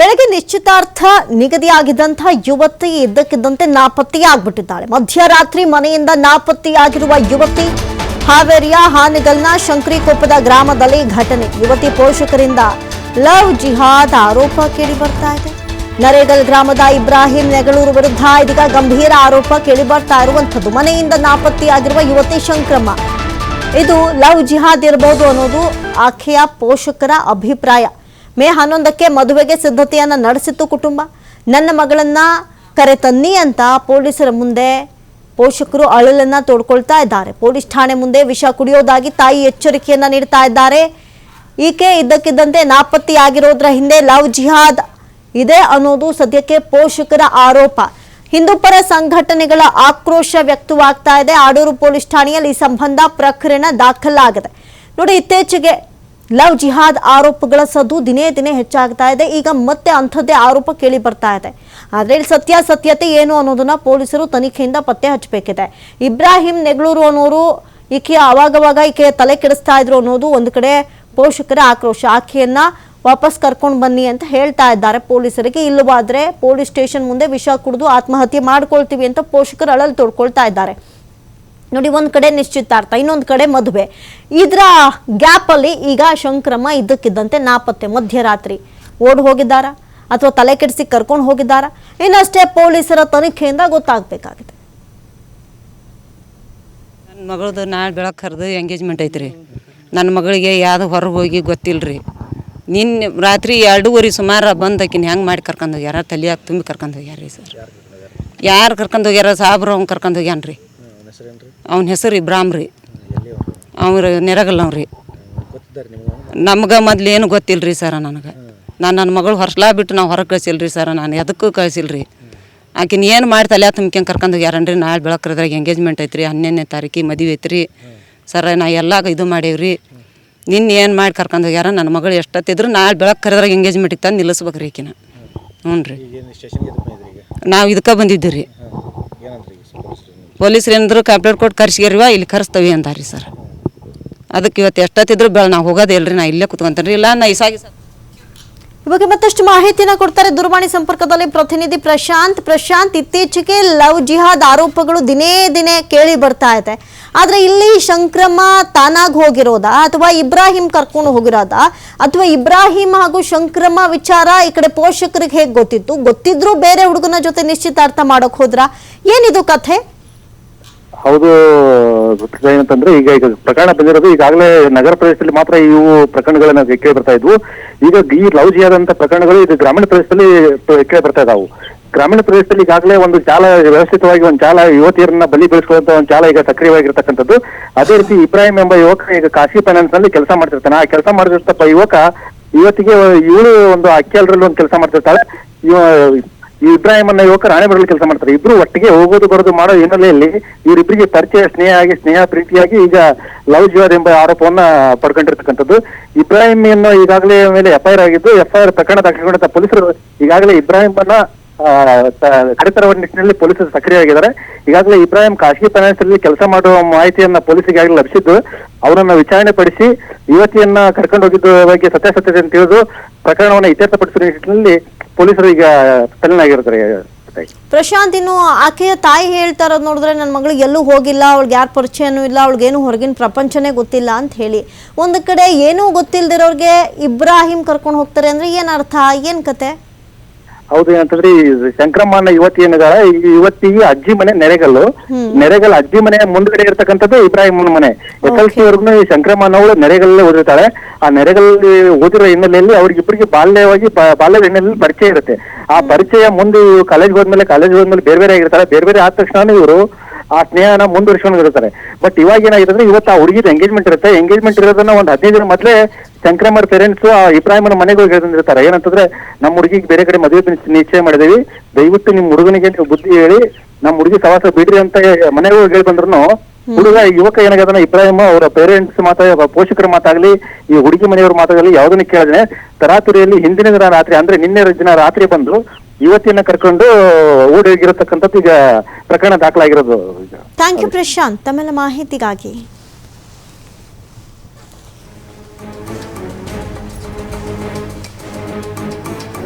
ಬೆಳಗ್ಗೆ ನಿಶ್ಚಿತಾರ್ಥ ನಿಗದಿಯಾಗಿದ್ದಂಥ ಯುವತಿ ಇದ್ದಕ್ಕಿದ್ದಂತೆ ನಾಪತ್ತೆಯಾಗ್ಬಿಟ್ಟಿದ್ದಾಳೆ. ಮಧ್ಯರಾತ್ರಿ ಮನೆಯಿಂದ ನಾಪತ್ತೆಯಾಗಿರುವ ಯುವತಿ ಹಾವೇರಿಯ ಹಾನಗಲ್ನ ಶಂಕರಿಕೊಪ್ಪದ ಗ್ರಾಮದಲ್ಲಿ ಘಟನೆ. ಯುವತಿ ಪೋಷಕರಿಂದ ಲವ್ ಜಿಹಾದ್ ಆರೋಪ ಕೇಳಿ ಬರ್ತಾ ಇದೆ. ನರೇಗಲ್ ಗ್ರಾಮದ ಇಬ್ರಾಹಿಂ ನೆಗಳೂರು ವಿರುದ್ಧ ಇದೀಗ ಗಂಭೀರ ಆರೋಪ ಕೇಳಿ ಬರ್ತಾ ಇರುವಂಥದ್ದು. ಮನೆಯಿಂದ ನಾಪತ್ತೆಯಾಗಿರುವ ಯುವತಿ ಶಂಕ್ರಮ್ಮ, ಇದು ಲವ್ ಜಿಹಾದ್ ಇರಬಹುದು ಅನ್ನೋದು ಆಕೆಯ ಪೋಷಕರ ಅಭಿಪ್ರಾಯ. ಮೇ 11ಕ್ಕೆ ಮದುವೆಗೆ ಸಿದ್ಧತೆಯನ್ನ ನಡೆಸಿತ್ತು ಕುಟುಂಬ. ನನ್ನ ಮಗಳನ್ನ ಕರೆತನ್ನಿ ಅಂತ ಪೊಲೀಸರ ಮುಂದೆ ಪೋಷಕರು ಅಳಲನ್ನ ತೋಡ್ಕೊಳ್ತಾ ಇದ್ದಾರೆ. ಪೊಲೀಸ್ ಠಾಣೆ ಮುಂದೆ ವಿಷ ಕುಡಿಯೋದಾಗಿ ತಾಯಿ ಎಚ್ಚರಿಕೆಯನ್ನ ನೀಡ್ತಾ ಇದ್ದಾರೆ. ಈಕೆ ಇದ್ದಕ್ಕಿದ್ದಂತೆ ನಾಪತ್ತೆಯಾಗಿರೋದ್ರ ಹಿಂದೆ ಲವ್ ಜಿಹಾದ್ ಇದೆ ಅನ್ನೋದು ಸದ್ಯಕ್ಕೆ ಪೋಷಕರ ಆರೋಪ. ಹಿಂದೂಪರ ಸಂಘಟನೆಗಳ ಆಕ್ರೋಶ ವ್ಯಕ್ತವಾಗ್ತಾ ಇದೆ. ಆಡೂರು ಪೊಲೀಸ್ ಠಾಣೆಯಲ್ಲಿ ಈ ಸಂಬಂಧ ಪ್ರಕರಣ ದಾಖಲಾಗಿದೆ. ನೋಡಿ, ಇತ್ತೀಚೆಗೆ ಲವ್ ಜಿಹಾದ್ ಆರೋಪಗಳ ಸದ್ದು ದಿನೇ ದಿನೇ ಹೆಚ್ಚಾಗ್ತಾ ಇದೆ. ಈಗ ಮತ್ತೆ ಅಂಥದ್ದೇ ಆರೋಪ ಕೇಳಿ ಬರ್ತಾ ಇದೆ. ಆದರೆ ಇಲ್ಲಿ ಸತ್ಯಾಸತ್ಯತೆ ಏನು ಅನ್ನೋದನ್ನ ಪೊಲೀಸರು ತನಿಖೆಯಿಂದ ಪತ್ತೆ ಹಚ್ಚಬೇಕಿದೆ. ಇಬ್ರಾಹಿಂ ನೆಗಳೂರು ಅನ್ನೋರು ಈಕೆ ಅವಾಗವಾಗ ಈಕೆ ತಲೆ ಕೆಡಿಸ್ತಾ ಇದ್ರು ಅನ್ನೋದು ಒಂದು ಕಡೆ ಪೋಷಕರ ಆಕ್ರೋಶ. ಆಕೆಯನ್ನ ವಾಪಸ್ ಕರ್ಕೊಂಡು ಬನ್ನಿ ಅಂತ ಹೇಳ್ತಾ ಇದ್ದಾರೆ ಪೊಲೀಸರಿಗೆ. ಇಲ್ಲವಾದ್ರೆ ಪೊಲೀಸ್ ಸ್ಟೇಷನ್ ಮುಂದೆ ವಿಷ ಕುಡಿದು ಆತ್ಮಹತ್ಯೆ ಮಾಡ್ಕೊಳ್ತೀವಿ ಅಂತ ಪೋಷಕರು ಅಳಲು ತೋಡ್ಕೊಳ್ತಾ ಇದ್ದಾರೆ. ನೋಡಿ, ಒಂದ್ ಕಡೆ ನಿಶ್ಚಿತಾರ್ಥ, ಇನ್ನೊಂದು ಕಡೆ ಮದುವೆ. ಇದರ ಗ್ಯಾಪ್ ಅಲ್ಲಿ ಈಗ ಶಂಕ್ರಮ್ಮ ಇದ್ದಕ್ಕಿದ್ದಂತೆ ನಾಪತ್ತೆ. ಮಧ್ಯರಾತ್ರಿ ಓಡ್ ಹೋಗಿದ್ದಾರ ಅಥವಾ ತಲೆ ಕೆಡಿಸಿ ಕರ್ಕೊಂಡು ಹೋಗಿದ್ದಾರ, ಇನ್ನಷ್ಟೇ ಪೊಲೀಸರ ತನಿಖೆಯಿಂದ ಗೊತ್ತಾಗಬೇಕಾಗಿದೆ. ನನ್ನ ಮಗಳದು ನಾಳೆ ಬೆಳಗ್ಗೆ ಕರೆದು ಎಂಗೇಜ್ಮೆಂಟ್ ಐತ್ರಿ. ನನ್ನ ಮಗಳಿಗೆ ಯಾವ್ದು ಹೊರಗೆ ಹೋಗಿ ಗೊತ್ತಿಲ್ಲರಿ. ನಿನ್ನೆ ರಾತ್ರಿ 2:30 ಸುಮಾರು ಬಂದಕಿನ ಹೆಂಗೆ ಮಾಡಿ ಕರ್ಕೊಂಡು ಹೋಗ್ಯಾರ, ತಲೆಯಾಗ ತುಂಬಿ ಕರ್ಕೊಂಡು ಹೋಗ್ಯಾರ ರೀ ಸರ್. ಯಾರು ಕರ್ಕೊಂಡು ಹೋಗ್ಯಾರ? ಸಾಬ್ರು ಅವ್ನು ಕರ್ಕೊಂಡು ಹೋಗ್ಯಾನ ರೀ. ಅವನ ಹೆಸರು ಇಬ್ರಾಹಿಂ ರೀ. ಅವ್ರು ನೆರಗಲ್ಲವ್ರಿ. ನಮ್ಗೆ ಮೊದ್ಲು ಏನು ಗೊತ್ತಿಲ್ಲ ರೀ ಸರ. ನನಗೆ ನನ್ನ ಮಗಳು ಹೊರಸ್ಲಾ ಬಿಟ್ಟು ನಾವು ಹೊರಗೆ ಕಳಿಸಿಲ್ಲ ರೀ ಸರ. ನಾನು ಎದಕ್ಕೂ ಕಳಿಸಿಲ್ಲ ರೀ. ಆಕಿನ ಏನು ಮಾಡಿ ತಲೆ ತುಂಬ್ಕೊಂಡು ಕರ್ಕೊಂಡು ಹೋಗ್ಯಾರನ್ರಿ. ನಾಳೆ ಬೆಳಕರದ್ರಾಗ ಎಂಗೇಜ್ಮೆಂಟ್ ಐತ್ರಿ. 12ನೇ ತಾರೀಕಿಗೆ ಮದುವೆ ಐತ್ರಿ ಸರ. ನಾ ಎಲ್ಲ ಇದು ಮಾಡೇವ್ರಿ. ನಿನ್ನೆ ಏನು ಮಾಡಿ ಕರ್ಕೊಂಡು ಹೋಗ್ಯಾರ. ನನ್ನ ಮಗಳು ಎಷ್ಟೊತ್ತಿದ್ರು ನಾಳೆ ಬೆಳಗ್ಗೆ ಕರೆದ್ರಾಗ ಎಂಗೇಜ್ಮೆಂಟ್ ಇತ್ತು ನಿಲ್ಲಿಸ್ಬೇಕು ರೀ ಈಕಿನ. ಹ್ಞೂ ರೀ, ನಾವು ಇದಕ್ಕೆ ಬಂದಿದ್ದೀವಿ ರೀ. ಪೊಲೀಸ್ರು ಏನಾದ್ರು ಕಂಪ್ಲೇಂಟ್ ಕೊಟ್ಟು ಕರ್ಸಿಗ್ಯಾರಿವ, ಇಲ್ಲಿ ಕರೆಸ್ತವಿ ಅಂದಾರಿ ಸರ್. ಅದಕ್ಕೆ ಇವತ್ತು ಎಷ್ಟೊತ್ತಿದ್ರು ನಾವು ಹೋಗೋದೇ ಇಲ್ರಿ. ನಾ ಇಲ್ಲೇ ಕುತ್ಕೊಂತೇನೆ ಇಲ್ಲ ನಾ ಇಸಾಗಿ ಇವಾಗ ಮತ್ತಷ್ಟು ಮಾಹಿತಿನ ಕೊಡ್ತಾರೆ ದೂರವಾಣಿ ಸಂಪರ್ಕದಲ್ಲಿ ಪ್ರತಿನಿಧಿ ಪ್ರಶಾಂತ್. ಇತ್ತೀಚೆಗೆ ಲವ್ ಜಿಹಾದ್ ಆರೋಪಗಳು ದಿನೇ ದಿನೇ ಕೇಳಿ ಬರ್ತಾ ಇದೆ. ಆದ್ರೆ ಇಲ್ಲಿ ಶಂಕ್ರಮ್ಮ ತಾನಾಗಿ ಹೋಗಿರೋದಾ ಅಥವಾ ಇಬ್ರಾಹಿಂ ಕರ್ಕೊಂಡು ಹೋಗಿರೋದಾ ಅಥವಾ ಇಬ್ರಾಹಿಂ ಹಾಗೂ ಶಂಕ್ರಮ್ಮ ವಿಚಾರ ಈ ಕಡೆ ಪೋಷಕರಿಗೆ ಹೇಗೆ ಗೊತ್ತಿದ್ರು ಬೇರೆ ಹುಡುಗನ ಜೊತೆ ನಿಶ್ಚಿತಾರ್ಥ ಮಾಡೋಕ್ ಹೋದ್ರ? ಏನಿದು ಕಥೆ? ಹೌದು, ಏನಂತಂದ್ರೆ ಈಗ ಪ್ರಕರಣ ಬಂದಿರೋದು ಈಗಾಗಲೇ ನಗರ ಪ್ರದೇಶದಲ್ಲಿ ಮಾತ್ರ ಇವು ಪ್ರಕರಣಗಳನ್ನ ಕೇಳಿ ಬರ್ತಾ ಇದ್ವು. ಈಗ ಈ ಲವ್ ಜಿಹಾದ್ ಅಂತ ಪ್ರಕರಣಗಳು ಇದು ಗ್ರಾಮೀಣ ಪ್ರದೇಶದಲ್ಲಿ ಕೇಳಿ ಬರ್ತಾ ಇದಾವು. ಗ್ರಾಮೀಣ ಪ್ರದೇಶದಲ್ಲಿ ಈಗಾಗಲೇ ಒಂದು ಜಾಲ, ವ್ಯವಸ್ಥಿತವಾಗಿ ಒಂದು ಜಾಲ, ಯುವತಿಯರನ್ನ ಬಲಿ ಬೆಳೆಸುವಂತ ಒಂದು ಜಾಲ ಈಗ ಸಕ್ರಿಯವಾಗಿರ್ತಕ್ಕಂಥದ್ದು. ಅದೇ ರೀತಿ ಇಬ್ರಾಹಿಂ ಎಂಬ ಯುವಕ ಈಗ ಖಾಸಗಿ ಫೈನಾನ್ಸ್ ನಲ್ಲಿ ಕೆಲಸ ಮಾಡ್ತಿರ್ತಾನೆ. ಆ ಕೆಲಸ ಮಾಡಿರ್ತಪ್ಪ ಯುವಕ ಇವತ್ತಿಗೆ ಇವಳು ಒಂದು ಅಕ್ಕಿಯಲ್ರಲ್ಲಿ ಒಂದು ಕೆಲಸ ಮಾಡ್ತಿರ್ತಾಳೆ. ಈ ಇಬ್ರಾಹಿಂ ಅನ್ನ ಯುವಕ ರಾಣೆಬೆನ್ನೂರಲ್ಲಿ ಕೆಲಸ ಮಾಡ್ತಾರೆ. ಇಬ್ರು ಒಟ್ಟಿಗೆ ಹೋಗೋದು ಬರೋದು ಮಾಡೋ ಹಿನ್ನೆಲೆಯಲ್ಲಿ ಇವರಿಬ್ಬರಿಗೆ ಪರಿಚಯ, ಸ್ನೇಹ ಪ್ರೀತಿಯಾಗಿ ಈಗ ಲವ್ ಜಿಹಾದ್ ಎಂಬ ಆರೋಪವನ್ನ ಪಡ್ಕೊಂಡಿರ್ತಕ್ಕಂಥದ್ದು. ಇಬ್ರಾಹಿಂ ಅನ್ನು ಈಗಾಗಲೇ ಮೇಲೆ FIR ಆಗಿದ್ದು, FIR ಪ್ರಕರಣ ದಾಖಲಿಸಿಕೊಂಡಂತ ಪೊಲೀಸರು ಈಗಾಗಲೇ ಇಬ್ರಾಹಿಂ ಅನ್ನ ಕರೆತರುವ ನಿಟ್ಟಿನಲ್ಲಿ ಪೊಲೀಸರು ಸಕ್ರಿಯವಾಗಿದ್ದಾರೆ. ಈಗಾಗಲೇ ಇಬ್ರಾಹಿಂ ಖಾಸಗಿ ಫೈನಾನ್ಸ್ ಅಲ್ಲಿ ಕೆಲಸ ಮಾಡುವ ಮಾಹಿತಿಯನ್ನ ಪೊಲೀಸರಿಗೆ ಲಭಿಸಿದ್ದು, ಅವರನ್ನ ವಿಚಾರಣೆ ಪಡಿಸಿ ಯುವತಿಯನ್ನ ಕರ್ಕೊಂಡು ಹೋಗಿದ್ದ ಬಗ್ಗೆ ಸತ್ಯಾಸತ್ಯತೆ ಅಂತ ತಿಳಿದು ಪ್ರಕರಣವನ್ನ ಇತ್ಯರ್ಥಪಡಿಸುವ ನಿಟ್ಟಿನಲ್ಲಿ ಪೊಲೀಸರು ಈಗ ತಲ್ಲನಾಗಿರ್ತಾರೆ. ಪ್ರಶಾಂತ್, ಇನ್ನು ಆಕೆಯ ತಾಯಿ ಹೇಳ್ತಾ ಇರೋದು ನೋಡಿದ್ರೆ ನನ್ನ ಮಗಳಿಗೆ ಎಲ್ಲೂ ಹೋಗಿಲ್ಲ, ಅವಳಿಗೆ ಯಾರ ಪರಿಚಯನೂ ಇಲ್ಲ, ಅವಳಿಗೇನು ಹೊರಗಿನ ಪ್ರಪಂಚನೇ ಗೊತ್ತಿಲ್ಲ ಅಂತ ಹೇಳಿ. ಒಂದು ಕಡೆ ಏನೂ ಗೊತ್ತಿಲ್ದಿರೋರ್ಗೆ ಇಬ್ರಾಹಿಂ ಕರ್ಕೊಂಡು ಹೋಗ್ತಾರೆ ಅಂದ್ರೆ ಏನ್ ಅರ್ಥ, ಏನ್ ಕತೆ? ಹೌದು, ಏನಂತಂದ್ರೆ ಶಂಕ್ರಮ್ಮನ ಯುವತಿ ಏನಿದಾಳೆ, ಈ ಯುವತಿಗೆ ಅಜ್ಜಿ ಮನೆ ನೆರೆಗಲ್ ಅಜ್ಜಿ ಮನೆ ಮುಂದ್ಗಡೆ ಇರ್ತಕ್ಕಂಥದ್ದು ಇಬ್ರಾಹಿಂನ ಮನೆ. SLC ವರ್ಗು ಈ ಶಂಕ್ರಮ್ಮನವಳು ನೆರೆಗಲ್ಲೇ ಓದಿರ್ತಾಳೆ. ಆ ನೆರೆಗಲ್ಲಿ ಓದಿರೋ ಹಿನ್ನೆಲೆಯಲ್ಲಿ ಅವ್ರಿಗಿಬ್ಬರಿಗೆ ಬಾಲ್ಯದ ಹಿನ್ನೆಲೆಯಲ್ಲಿ ಪರಿಚಯ ಇರುತ್ತೆ. ಆ ಪರಿಚಯ ಮುಂದೆ ಕಾಲೇಜ್ ಹೋದ್ಮೇಲೆ ಬೇರೆ ಬೇರೆ ಆಗಿರ್ತಾರೆ. ಬೇರೆ ಆದ ತಕ್ಷಣ ಇವರು ಆ ಸ್ನೇಹನ ಮುಂದುವರಿಸ್ಕೊಂಡಿರ್ತಾರೆ. ಬಟ್ ಇವಾಗ ಏನಾಗಿರುತ್ತೆ, ಇವತ್ತು ಆ ಹುಡುಗಿದ ಎಂಗೇಜ್ಮೆಂಟ್ ಇರುತ್ತೆ. ಎಂಗೇಜ್ಮೆಂಟ್ ಇರೋದನ್ನ ಒಂದು 15 ದಿನ ಮೊದಲೇ ಶಂಕ್ರಮ್ಮರ ಪೇರೆಂಟ್ಸ್ ಆ ಇಬ್ರಾಹಿಮನ ಮನೆಗೆ ಹೋಗಿ ಹೇಳ್ತಿರ್ತಾರೆ. ಏನಂತಂದ್ರೆ, ನಮ್ಮ ಹುಡುಗಿಗೆ ಬೇರೆ ಕಡೆ ಮದುವೆ ನಿಶ್ಚಯ ಮಾಡಿದೀವಿ, ದಯವಿಟ್ಟು ನಿಮ್ ಹುಡುಗನಿಗೆ ನೀವು ಬುದ್ಧಿ ಹೇಳಿ ನಮ್ಮ ಹುಡುಗಿ ಸವಾಸ ಬಿಡ್ರಿ ಅಂತ ಮನೆಗೆ ಹೋಗಿ ಹೇಳಿ ಬಂದ್ರು ಯುವಕ ಏನಾಗದನ್ನ ಇಬ್ರಾಹಿಂ ಅವರ ಪೇರೆಂಟ್ಸ್ ಪೋಷಕರ ಮಾತಾಗ್ಲಿ, ಈ ಹುಡುಗಿ ಮನೆಯವ್ರ ಮಾತಾಗಲಿ ಯಾವುದನ್ನ ಕೇಳಿದ್ರೆ ತರಾತುರಿಯಲ್ಲಿ ಹಿಂದಿನ ದಿನ ರಾತ್ರಿ ಅಂದ್ರೆ ನಿನ್ನೆ ದಿನ ರಾತ್ರಿ ಬಂದು ಯುವತಿಯನ್ನ ಕರ್ಕೊಂಡು ಓಡಿ ಹೋಗಿರತಕ್ಕಂಥದ್ದು ಈಗ ಪ್ರಕರಣ ದಾಖಲಾಗಿರೋದು. ಥ್ಯಾಂಕ್ ಯು ಪ್ರಶಾಂತ್, ತಮ್ಮೆಲ್ಲ ಮಾಹಿತಿಗಾಗಿ.